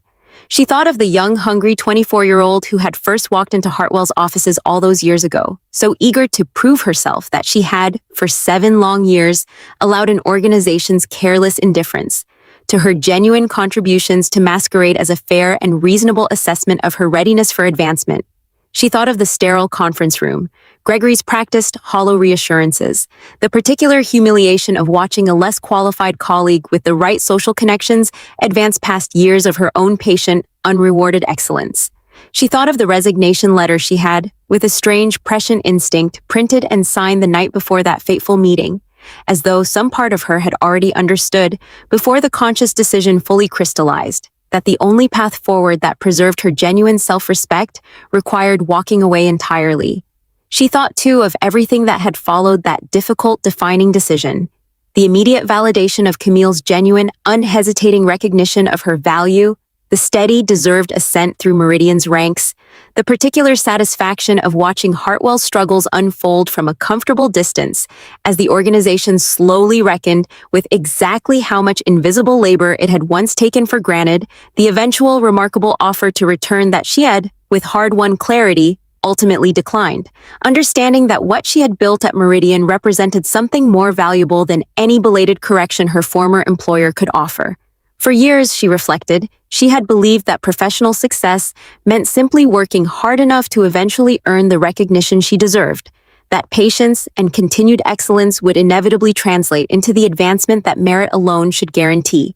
She thought of the young, hungry 24-year-old who had first walked into Hartwell's offices all those years ago, so eager to prove herself that she had, for 7 long years, allowed an organization's careless indifference to her genuine contributions to masquerade as a fair and reasonable assessment of her readiness for advancement. She thought of the sterile conference room, Gregory's practiced hollow reassurances, the particular humiliation of watching a less qualified colleague with the right social connections advance past years of her own patient, unrewarded excellence. She thought of the resignation letter she had, with a strange, prescient instinct, printed and signed the night before that fateful meeting, as though some part of her had already understood, before the conscious decision fully crystallized, that the only path forward that preserved her genuine self-respect required walking away entirely. She thought, too, of everything that had followed that difficult, defining decision. The immediate validation of Camille's genuine, unhesitating recognition of her value, the steady, deserved ascent through Meridian's ranks, the particular satisfaction of watching Hartwell's struggles unfold from a comfortable distance as the organization slowly reckoned with exactly how much invisible labor it had once taken for granted, the eventual remarkable offer to return that she had, with hard-won clarity, ultimately declined, understanding that what she had built at Meridian represented something more valuable than any belated correction her former employer could offer. For years, she reflected, she had believed that professional success meant simply working hard enough to eventually earn the recognition she deserved, that patience and continued excellence would inevitably translate into the advancement that merit alone should guarantee.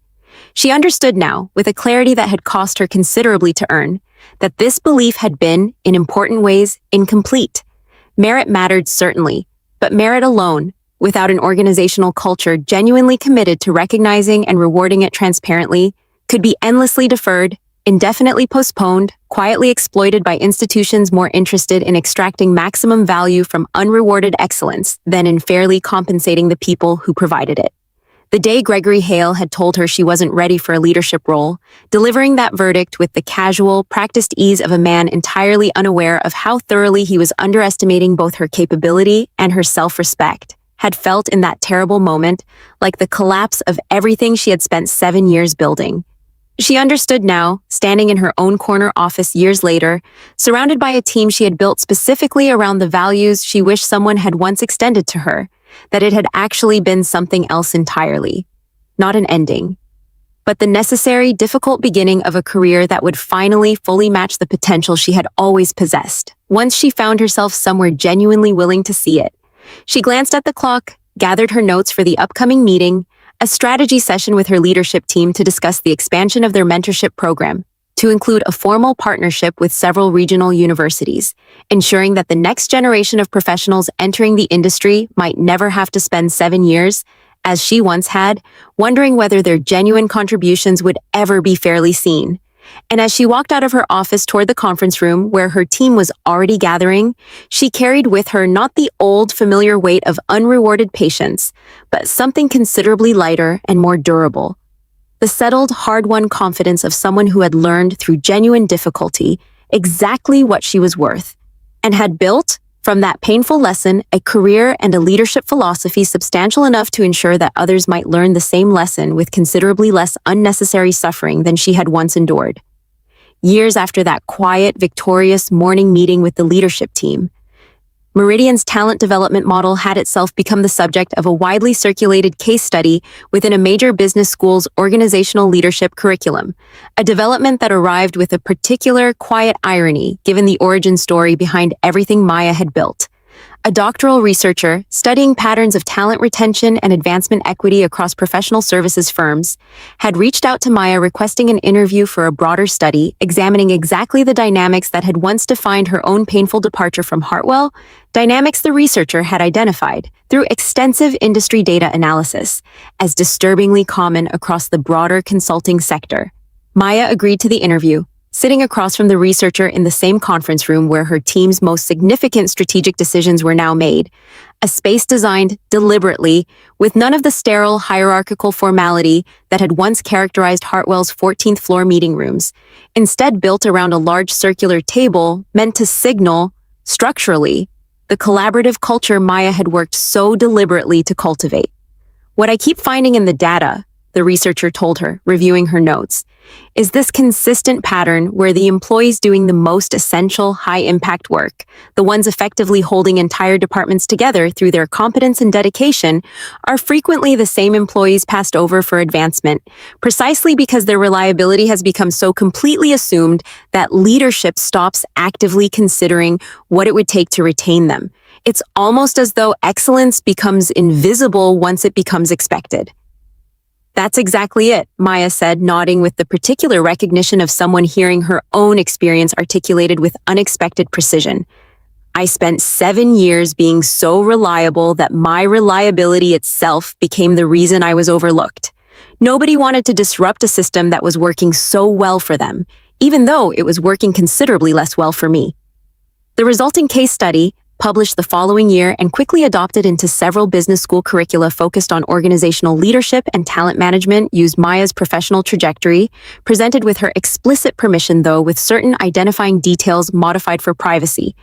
She understood now, with a clarity that had cost her considerably to earn, that this belief had been, in important ways, incomplete. Merit mattered certainly, but merit alone, without an organizational culture genuinely committed to recognizing and rewarding it transparently, could be endlessly deferred, indefinitely postponed, quietly exploited by institutions more interested in extracting maximum value from unrewarded excellence than in fairly compensating the people who provided it. The day Gregory Hale had told her she wasn't ready for a leadership role, delivering that verdict with the casual, practiced ease of a man entirely unaware of how thoroughly he was underestimating both her capability and her self-respect, had felt in that terrible moment like the collapse of everything she had spent 7 years building. She understood now, standing in her own corner office years later, surrounded by a team she had built specifically around the values she wished someone had once extended to her, that it had actually been something else entirely. Not an ending, but the necessary, difficult beginning of a career that would finally fully match the potential she had always possessed, once she found herself somewhere genuinely willing to see it. She glanced at the clock, gathered her notes for the upcoming meeting, a strategy session with her leadership team to discuss the expansion of their mentorship program, to include a formal partnership with several regional universities, ensuring that the next generation of professionals entering the industry might never have to spend 7 years, as she once had, wondering whether their genuine contributions would ever be fairly seen. And as she walked out of her office toward the conference room where her team was already gathering, she carried with her not the old, familiar weight of unrewarded patience, but something considerably lighter and more durable. The settled, hard-won confidence of someone who had learned through genuine difficulty exactly what she was worth, and had built, from that painful lesson, a career and a leadership philosophy substantial enough to ensure that others might learn the same lesson with considerably less unnecessary suffering than she had once endured. Years after that quiet, victorious morning meeting with the leadership team, Meridian's talent development model had itself become the subject of a widely circulated case study within a major business school's organizational leadership curriculum, a development that arrived with a particular quiet irony given the origin story behind everything Maya had built. A doctoral researcher studying patterns of talent retention and advancement equity across professional services firms had reached out to Maya requesting an interview for a broader study examining exactly the dynamics that had once defined her own painful departure from Hartwell, dynamics the researcher had identified through extensive industry data analysis as disturbingly common across the broader consulting sector. Maya agreed to the interview, sitting across from the researcher in the same conference room where her team's most significant strategic decisions were now made, a space designed deliberately with none of the sterile hierarchical formality that had once characterized Hartwell's 14th floor meeting rooms, instead built around a large circular table meant to signal, structurally, the collaborative culture Maya had worked so deliberately to cultivate. What I keep finding in the data, the researcher told her, reviewing her notes, is this consistent pattern where the employees doing the most essential, high-impact work, the ones effectively holding entire departments together through their competence and dedication, are frequently the same employees passed over for advancement, precisely because their reliability has become so completely assumed that leadership stops actively considering what it would take to retain them. It's almost as though excellence becomes invisible once it becomes expected. That's exactly it, Maya said, nodding with the particular recognition of someone hearing her own experience articulated with unexpected precision. I spent 7 years being so reliable that my reliability itself became the reason I was overlooked. Nobody wanted to disrupt a system that was working so well for them, even though it was working considerably less well for me. The resulting case study, published the following year and quickly adopted into several business school curricula focused on organizational leadership and talent management, used Maya's professional trajectory, presented with her explicit permission though with certain identifying details modified for privacy,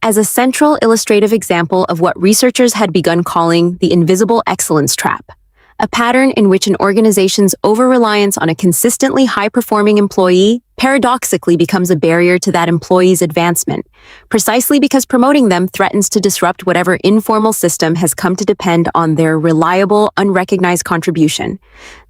as a central illustrative example of what researchers had begun calling the invisible excellence trap, a pattern in which an organization's over-reliance on a consistently high-performing employee paradoxically becomes a barrier to that employee's advancement, precisely because promoting them threatens to disrupt whatever informal system has come to depend on their reliable, unrecognized contribution.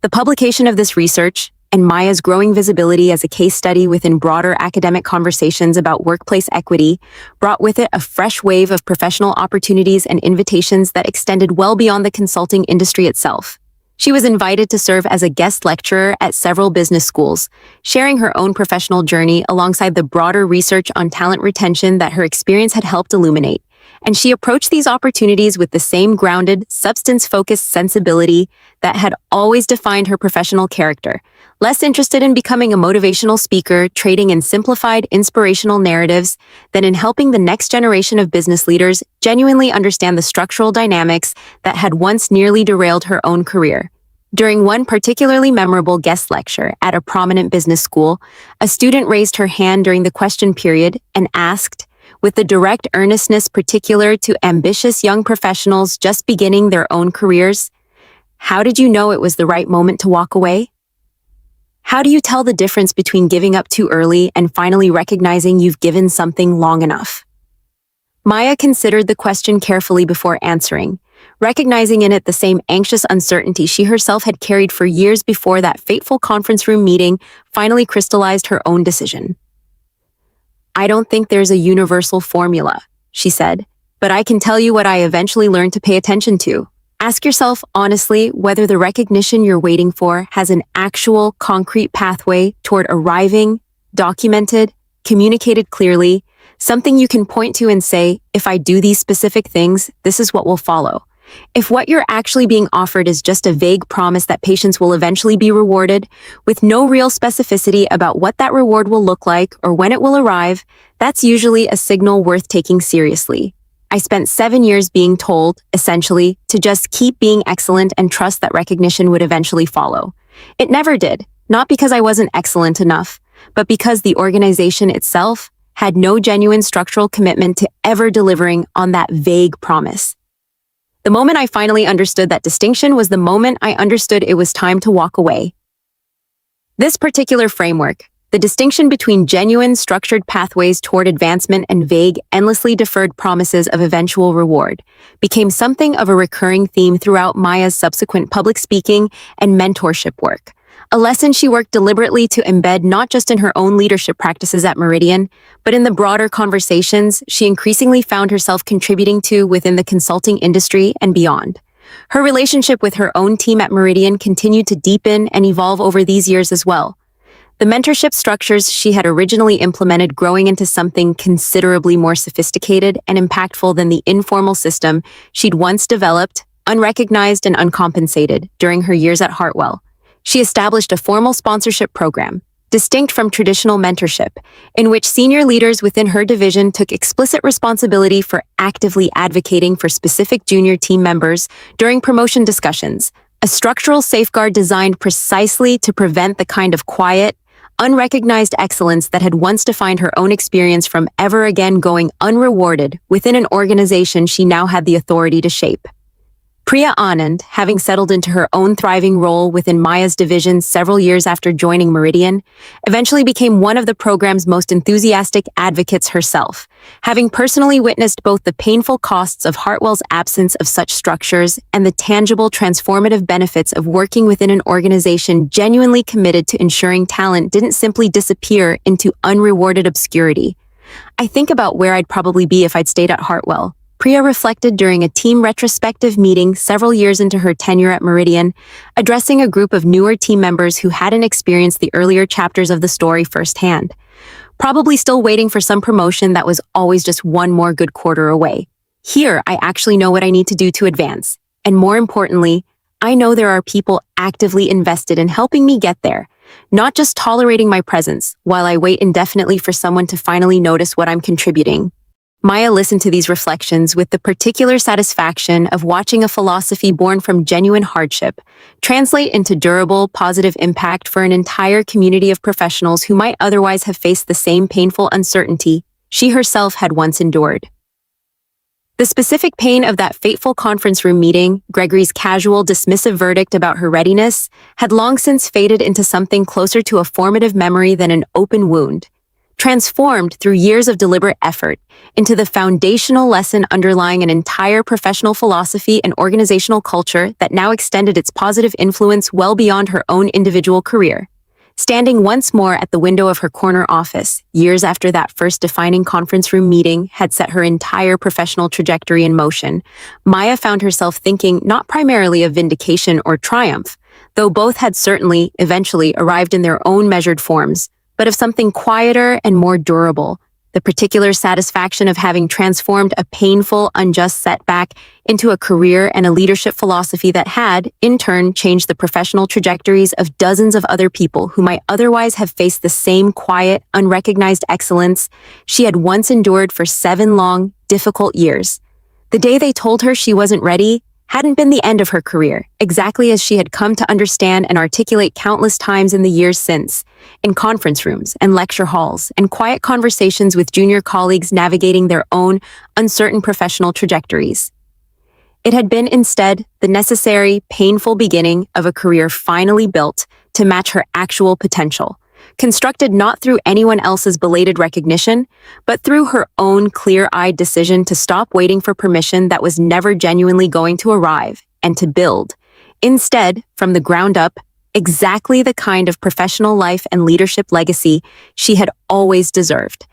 The publication of this research, and Maya's growing visibility as a case study within broader academic conversations about workplace equity, brought with it a fresh wave of professional opportunities and invitations that extended well beyond the consulting industry itself. She was invited to serve as a guest lecturer at several business schools, sharing her own professional journey alongside the broader research on talent retention that her experience had helped illuminate. And she approached these opportunities with the same grounded, substance-focused sensibility that had always defined her professional character, less interested in becoming a motivational speaker, trading in simplified, inspirational narratives, than in helping the next generation of business leaders genuinely understand the structural dynamics that had once nearly derailed her own career. During one particularly memorable guest lecture at a prominent business school, a student raised her hand during the question period and asked, with the direct earnestness particular to ambitious young professionals just beginning their own careers, "How did you know it was the right moment to walk away? How do you tell the difference between giving up too early and finally recognizing you've given something long enough?" Maya considered the question carefully before answering, recognizing in it the same anxious uncertainty she herself had carried for years before that fateful conference room meeting finally crystallized her own decision. "I don't think there's a universal formula," she said, "but I can tell you what I eventually learned to pay attention to. Ask yourself honestly whether the recognition you're waiting for has an actual concrete pathway toward arriving documented, communicated clearly, something you can point to and say, if I do these specific things, this is what will follow. If what you're actually being offered is just a vague promise that patients will eventually be rewarded, with no real specificity about what that reward will look like or when it will arrive, that's usually a signal worth taking seriously. I spent 7 years being told, essentially, to just keep being excellent and trust that recognition would eventually follow. It never did, not because I wasn't excellent enough, but because the organization itself had no genuine structural commitment to ever delivering on that vague promise. The moment I finally understood that distinction was the moment I understood it was time to walk away. This particular framework, the distinction between genuine, structured pathways toward advancement and vague, endlessly deferred promises of eventual reward, became something of a recurring theme throughout Maya's subsequent public speaking and mentorship work, a lesson she worked deliberately to embed not just in her own leadership practices at Meridian, but in the broader conversations she increasingly found herself contributing to within the consulting industry and beyond. Her relationship with her own team at Meridian continued to deepen and evolve over these years as well. The mentorship structures she had originally implemented growing into something considerably more sophisticated and impactful than the informal system she'd once developed, unrecognized and uncompensated, during her years at Hartwell. She established a formal sponsorship program, distinct from traditional mentorship, in which senior leaders within her division took explicit responsibility for actively advocating for specific junior team members during promotion discussions, a structural safeguard designed precisely to prevent the kind of quiet, unrecognized excellence that had once defined her own experience from ever again going unrewarded within an organization she now had the authority to shape. Priya Anand, having settled into her own thriving role within Maya's division several years after joining Meridian, eventually became one of the program's most enthusiastic advocates herself, having personally witnessed both the painful costs of Hartwell's absence of such structures and the tangible transformative benefits of working within an organization genuinely committed to ensuring talent didn't simply disappear into unrewarded obscurity. I think about where I'd probably be if I'd stayed at Hartwell. Priya reflected during a team retrospective meeting several years into her tenure at Meridian, addressing a group of newer team members who hadn't experienced the earlier chapters of the story firsthand, probably still waiting for some promotion that was always just one more good quarter away. Here, I actually know what I need to do to advance. And more importantly, I know there are people actively invested in helping me get there, not just tolerating my presence while I wait indefinitely for someone to finally notice what I'm contributing. Maya listened to these reflections with the particular satisfaction of watching a philosophy born from genuine hardship translate into durable, positive impact for an entire community of professionals who might otherwise have faced the same painful uncertainty she herself had once endured. The specific pain of that fateful conference room meeting, Gregory's casual, dismissive verdict about her readiness, had long since faded into something closer to a formative memory than an open wound, transformed through years of deliberate effort into the foundational lesson underlying an entire professional philosophy and organizational culture that now extended its positive influence well beyond her own individual career. Standing once more at the window of her corner office, years after that first defining conference room meeting had set her entire professional trajectory in motion, Maya found herself thinking not primarily of vindication or triumph, though both had certainly, eventually, arrived in their own measured forms, but of something quieter and more durable, the particular satisfaction of having transformed a painful, unjust setback into a career and a leadership philosophy that had, in turn, changed the professional trajectories of dozens of other people who might otherwise have faced the same quiet, unrecognized excellence she had once endured for 7 long, difficult years. The day they told her she wasn't ready hadn't been the end of her career, exactly as she had come to understand and articulate countless times in the years since, in conference rooms and lecture halls and quiet conversations with junior colleagues navigating their own uncertain professional trajectories. It had been instead the necessary, painful beginning of a career finally built to match her actual potential, constructed not through anyone else's belated recognition, but through her own clear-eyed decision to stop waiting for permission that was never genuinely going to arrive and to build, instead, from the ground up, exactly the kind of professional life and leadership legacy she had always deserved.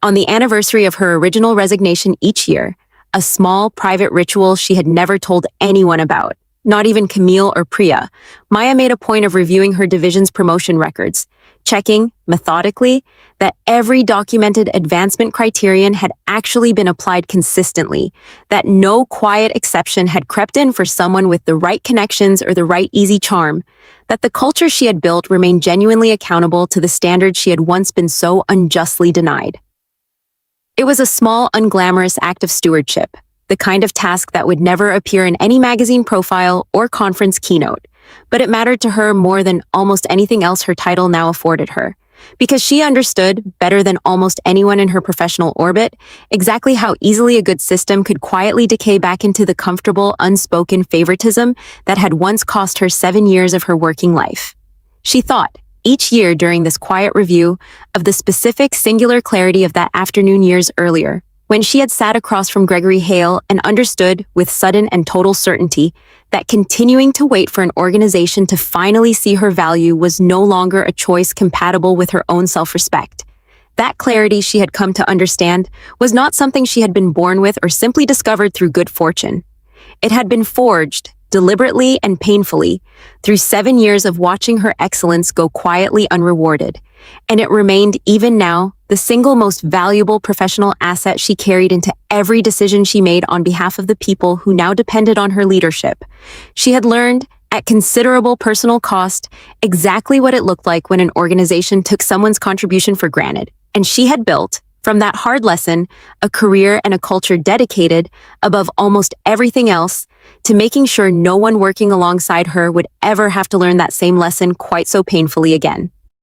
On the anniversary of her original resignation each year, a small private ritual she had never told anyone about, not even Camille or Priya, Maya made a point of reviewing her division's promotion records, checking, methodically, that every documented advancement criterion had actually been applied consistently, that no quiet exception had crept in for someone with the right connections or the right easy charm, that the culture she had built remained genuinely accountable to the standards she had once been so unjustly denied. It was a small, unglamorous act of stewardship, the kind of task that would never appear in any magazine profile or conference keynote, but it mattered to her more than almost anything else her title now afforded her, because she understood, better than almost anyone in her professional orbit, exactly how easily a good system could quietly decay back into the comfortable, unspoken favoritism that had once cost her 7 years of her working life. She thought, each year during this quiet review, of the specific singular clarity of that afternoon years earlier, when she had sat across from Gregory Hale and understood, with sudden and total certainty, that continuing to wait for an organization to finally see her value was no longer a choice compatible with her own self-respect. That clarity, she had come to understand, was not something she had been born with or simply discovered through good fortune. It had been forged, deliberately and painfully, through 7 years of watching her excellence go quietly unrewarded, and it remained, even now, the single most valuable professional asset she carried into every decision she made on behalf of the people who now depended on her leadership. She had learned, at considerable personal cost, exactly what it looked like when an organization took someone's contribution for granted, and she had built, from that hard lesson, a career and a culture dedicated, above almost everything else, to making sure no one working alongside her would ever have to learn that same lesson quite so painfully again.